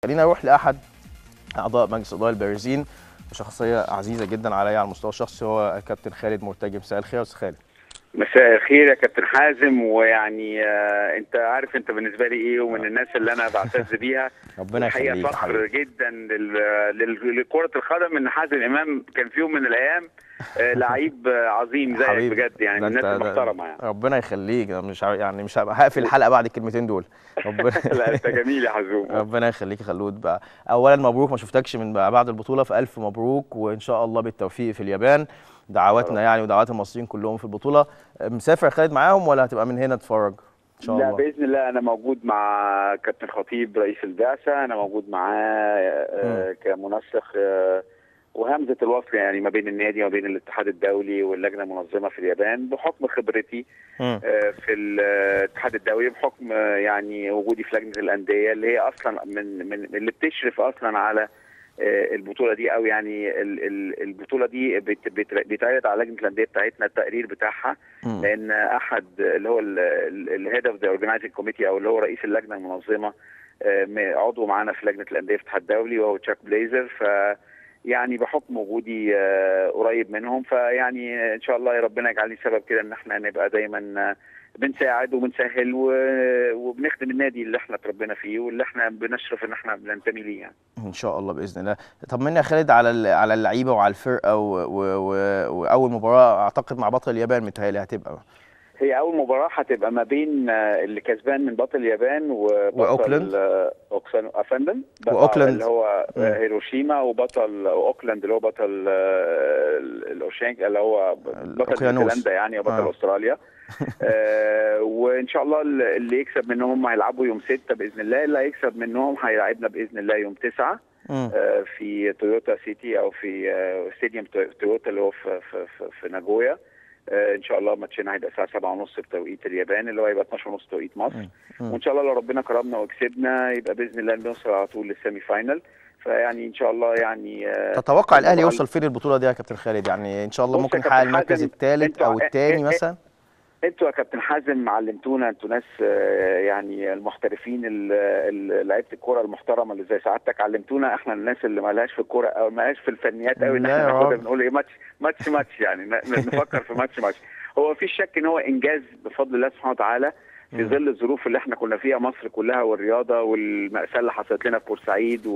خلينا نروح لاحد اعضاء مجلس الاداره البارزين وشخصيه عزيزه جدا عليا على المستوى الشخصي، هو كابتن خالد مرتجي. مساء الخير يا استاذ خالد. مساء الخير يا كابتن حازم. ويعني انت عارف انت بالنسبه لي ايه، ومن الناس اللي انا بعتز بيها. ربنا يخليك. الحقيقه فخر جدا لكره القدم ان حازم امام كان في يوم من الايام لعيب عظيم زيك بجد، يعني من الناس المحترمه يعني. ربنا يخليك. مش هبقى هقفل الحلقه بعد الكلمتين دول. لا انت جميل يا حزوم. ربنا يخليك يا خلود. بقى اولا مبروك، ما شفتكش من بعد البطوله، فالف مبروك وان شاء الله بالتوفيق في اليابان. دعواتنا يعني ودعوات المصريين كلهم في البطوله. مسافر يا خالد معاهم ولا هتبقى من هنا تتفرج ان شاء الله؟ لا باذن الله انا موجود مع كابتن خطيب رئيس البعثه، انا موجود معاه كمنسق وهمزه الوصل يعني ما بين النادي وما بين الاتحاد الدولي واللجنه المنظمه في اليابان، بحكم خبرتي في الاتحاد الدولي، بحكم يعني وجودي في لجنه الانديه اللي هي اصلا من اللي بتشرف اصلا على البطوله دي، او يعني البطوله دي بيتعرض على لجنه الانديه بتاعتنا التقرير بتاعها، لان احد اللي هو الهيد اوف ذا اورجنايزنج كوميتي او اللي هو رئيس اللجنه المنظمه عضو معانا في لجنه الانديه في الاتحاد الدولي وهو تشاك بليزر. ف يعني بحكم وجودي قريب منهم، فيعني ان شاء الله يا ربنا يجعلني سبب كده ان احنا نبقى دايما بنساعد وبنسهل وبنخدم النادي اللي احنا اتربينا فيه واللي احنا بنشرف ان احنا بننتمي ليه يعني. ان شاء الله باذن الله. طمني يا خالد على اللعيبه وعلى الفرقه واول مباراه اعتقد مع بطل اليابان متهيألي هتبقى. هي اول مباراه هتبقى ما بين اللي كسبان من بطل اليابان وبطل افندم واوكلاند اللي هو هيروشيما، وبطل اوكلاند اللي هو بطل الاوشينك اللي هو بطل نيوزيلندا يعني، او بطل استراليا. وان شاء الله اللي يكسب منهم هيلعبوا يوم 6 باذن الله، اللي هيكسب منهم هيلاعبنا باذن الله يوم 9 في تويوتا سيتي او في ستاديوم تويوتا اللي هو في ناجويا. ان شاء الله ماتشنا هيبقى الساعه 7:30 بتوقيت اليابان، اللي هو هيبقى 12:30 توقيت مصر. وان شاء الله لو ربنا كرمنا وكسبنا يبقى باذن الله نوصل على طول للسيمي فاينل. فيعني ان شاء الله يعني تتوقع الاهلي يوصل فين البطوله دي يا كابتن خالد؟ يعني ان شاء الله ممكن يحقق المركز الثالث او الثاني مثلا. انتوا يا كابتن حازم علمتونا، انتوا ناس يعني المحترفين لعيبه الكوره المحترمه اللي زي سعادتك، علمتونا احنا الناس اللي ما لهاش في الكوره او ما لهاش في الفنيات قوي ان احنا ناخدها بنقول ايه ماتش يعني نفكر في ماتش. هو مفيش شك ان هو انجاز بفضل الله سبحانه وتعالى في ظل الظروف اللي احنا كنا فيها مصر كلها والرياضه والمأساة اللي حصلت لنا في بورسعيد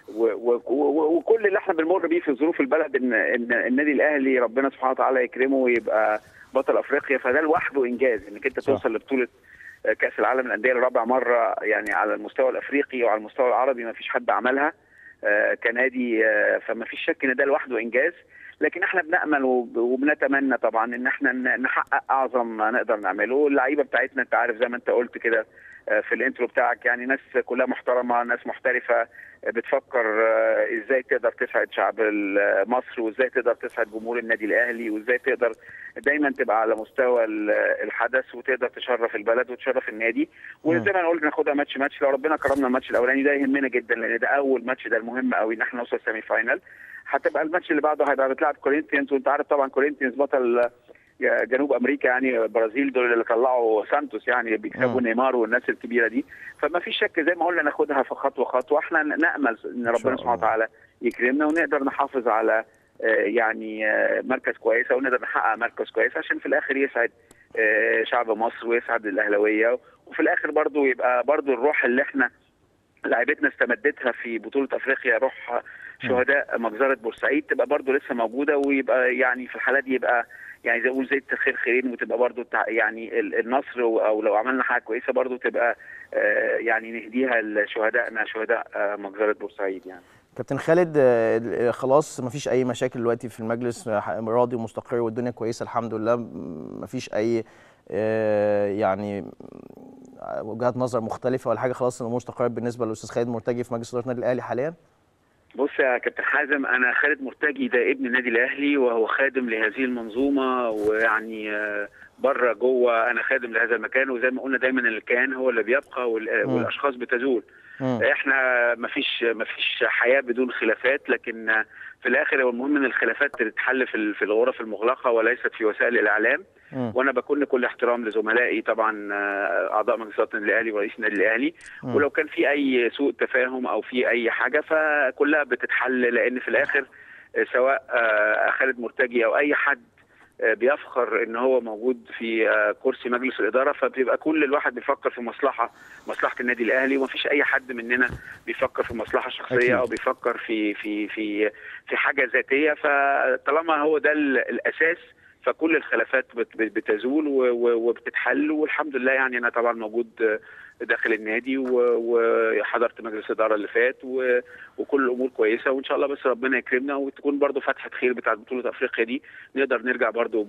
وكل اللي احنا بنمر بيه في ظروف البلد، ان النادي الاهلي ربنا سبحانه وتعالى يكرمه ويبقى بطل افريقيا. فده لوحده انجاز انك انت توصل لبطوله كاس العالم للانديه لرابع مره يعني على المستوى الافريقي وعلى المستوى العربي، ما فيش حد عملها كنادي. فما فيش شك ان ده لوحده انجاز، لكن احنا بنامل وبنتمنى طبعا ان احنا نحقق اعظم ما نقدر نعمله. اللعيبه بتاعتنا انت عارف زي ما انت قلت كده في الانترو بتاعك، يعني ناس كلها محترمه، ناس محترفه بتفكر ازاي تقدر تسعد شعب مصر، وازاي تقدر تسعد جمهور النادي الاهلي، وازاي تقدر دايما تبقى على مستوى الحدث وتقدر تشرف البلد وتشرف النادي. وزي ما انا قلت ناخدها ماتش لو ربنا كرمنا الماتش الاولاني ده يهمنا جدا، لان ده اول ماتش، ده المهم قوي ان احنا نوصل سيمي فاينل. هتبقى الماتش اللي بعده هيبقى بتلعب كورينثيانز، وانت عارف طبعا كورينثيانز بطل جنوب امريكا يعني، البرازيل دول اللي طلعوا سانتوس يعني بيكسبوا نيمار والناس الكبيره دي. فما فيش شك زي ما قلنا ناخدها في خطوه. احنا نامل ان ربنا سبحانه وتعالى يكرمنا ونقدر نحافظ على يعني مركز كويسه، ونقدر نحقق مركز كويس عشان في الاخر يسعد شعب مصر ويسعد الاهلاويه، وفي الاخر برضو يبقى برضو الروح اللي احنا لعيبتنا استمدتها في بطوله افريقيا، روح شهداء مجزره بورسعيد، تبقى برضو لسه موجوده، ويبقى يعني في الحالات دي يبقى يعني زي ما بقول زيت خير خيرين، وتبقى برضو يعني النصر، او لو عملنا حاجه كويسه برضو تبقى يعني نهديها لشهدائنا شهداء مجزره بورسعيد يعني. كابتن خالد خلاص مفيش اي مشاكل دلوقتي في المجلس، راضي ومستقر والدنيا كويسه الحمد لله، مفيش اي يعني وجهات نظر مختلفه ولا حاجه، خلاص الامور استقرت بالنسبه للاستاذ خالد مرتجي في مجلس اداره النادي الاهلي حاليا؟ بص يا كابتن حازم، انا خالد مرتجي ده ابن النادي الاهلي، وهو خادم لهذه المنظومه، ويعني بره جوه انا خادم لهذا المكان، وزي ما قلنا دايما الكيان هو اللي بيبقى والاشخاص بتزول. احنا مفيش حياه بدون خلافات، لكن في الاخر هو المهم ان الخلافات تتحل في الغرف المغلقه وليست في وسائل الاعلام. وانا بكون كل احترام لزملائي طبعا اعضاء مجلس اداره النادي الاهلي ورئيس النادي الاهلي، ولو كان في اي سوء تفاهم او في اي حاجه فكلها بتتحل، لان في الاخر سواء خالد مرتجي او اي حد بيفخر ان هو موجود في كرسي مجلس الاداره، فبيبقى كل الواحد بيفكر في مصلحه النادي الاهلي، ومفيش اي حد مننا بيفكر في مصلحه شخصيه أكيد. او بيفكر في حاجه ذاتيه. فطالما هو ده الاساس فكل الخلافات بتزول وبتتحل، والحمد لله. يعني انا طبعا موجود داخل النادي وحضرت مجلس الاداره اللي فات وكل الامور كويسه، وان شاء الله بس ربنا يكرمنا وتكون برضو فتحه خير بتاعه بطوله افريقيا دي، نقدر نرجع برضو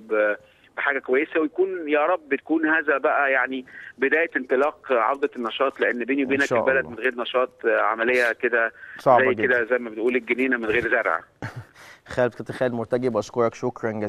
بحاجه كويسه، ويكون يا رب تكون هذا بقى يعني بدايه انطلاق عوده النشاط، لان بيني وبينك البلد من غير نشاط عمليه كده زي كده زي ما بنقول الجنينه من غير زرع. كابتن خالد مرتجي، بشكرك شكرا جزيلا.